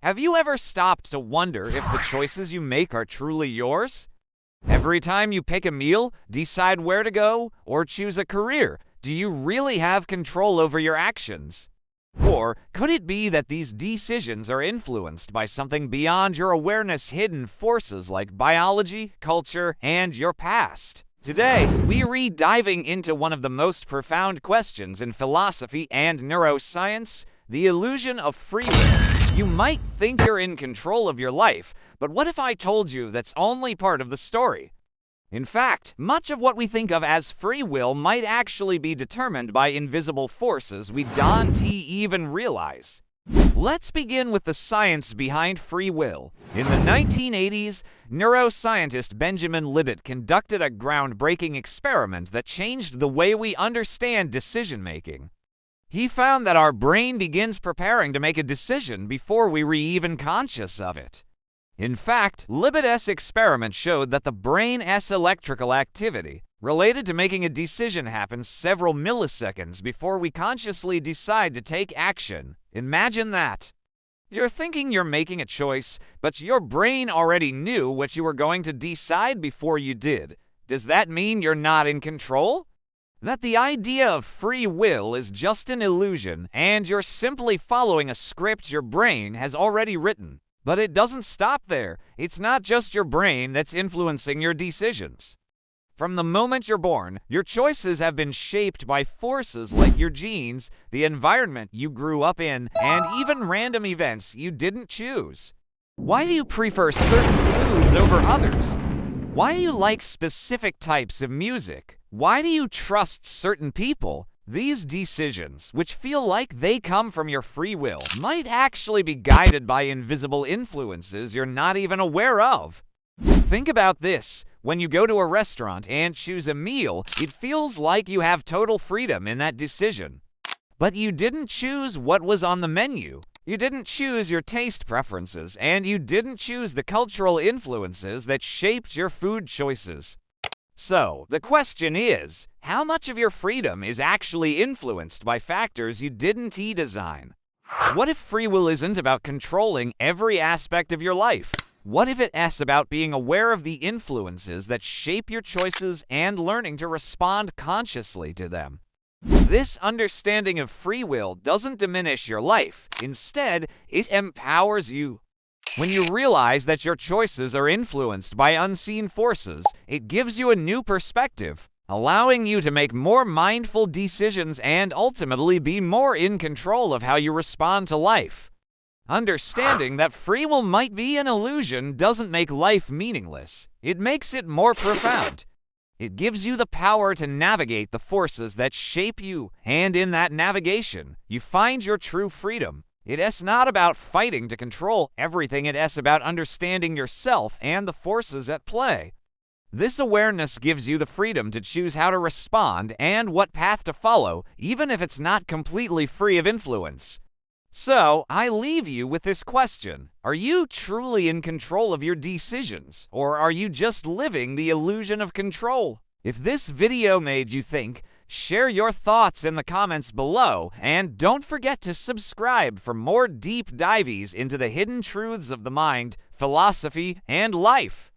Have you ever stopped to wonder if the choices you make are truly yours? Every time you pick a meal, decide where to go, or choose a career, do you really have control over your actions? Or could it be that these decisions are influenced by something beyond your awareness, hidden forces like biology, culture, and your past? Today, we're diving into one of the most profound questions in philosophy and neuroscience, the illusion of free will. You might think you're in control of your life, but what if I told you that's only part of the story? In fact, much of what we think of as free will might actually be determined by invisible forces we don't even realize. Let's begin with the science behind free will. In the 1980s, neuroscientist Benjamin Libet conducted a groundbreaking experiment that changed the way we understand decision-making. He found that our brain begins preparing to make a decision before we were even conscious of it. In fact, Libet's experiment showed that the brain's electrical activity related to making a decision happens several milliseconds before we consciously decide to take action. Imagine that. You're thinking you're making a choice, but your brain already knew what you were going to decide before you did. Does that mean you're not in control? That the idea of free will is just an illusion, and you're simply following a script your brain has already written. But it doesn't stop there. It's not just your brain that's influencing your decisions. From the moment you're born, your choices have been shaped by forces like your genes, the environment you grew up in, and even random events you didn't choose. Why do you prefer certain foods over others? Why do you like specific types of music? Why do you trust certain people? These decisions, which feel like they come from your free will, might actually be guided by invisible influences you're not even aware of. Think about this. When you go to a restaurant and choose a meal, it feels like you have total freedom in that decision. But you didn't choose what was on the menu. You didn't choose your taste preferences, and you didn't choose the cultural influences that shaped your food choices. So, the question is, how much of your freedom is actually influenced by factors you didn't design? What if free will isn't about controlling every aspect of your life? What if it's about being aware of the influences that shape your choices and learning to respond consciously to them? This understanding of free will doesn't diminish your life. Instead, it empowers you. When you realize that your choices are influenced by unseen forces, it gives you a new perspective, allowing you to make more mindful decisions and ultimately be more in control of how you respond to life. Understanding that free will might be an illusion doesn't make life meaningless. It makes it more profound. It gives you the power to navigate the forces that shape you, and in that navigation, you find your true freedom. It's not about fighting to control everything, it's about understanding yourself and the forces at play. This awareness gives you the freedom to choose how to respond and what path to follow, even if it's not completely free of influence. So, I leave you with this question. Are you truly in control of your decisions, or are you just living the illusion of control? If this video made you think, share your thoughts in the comments below, and don't forget to subscribe for more deep dives into the hidden truths of the mind, philosophy, and life.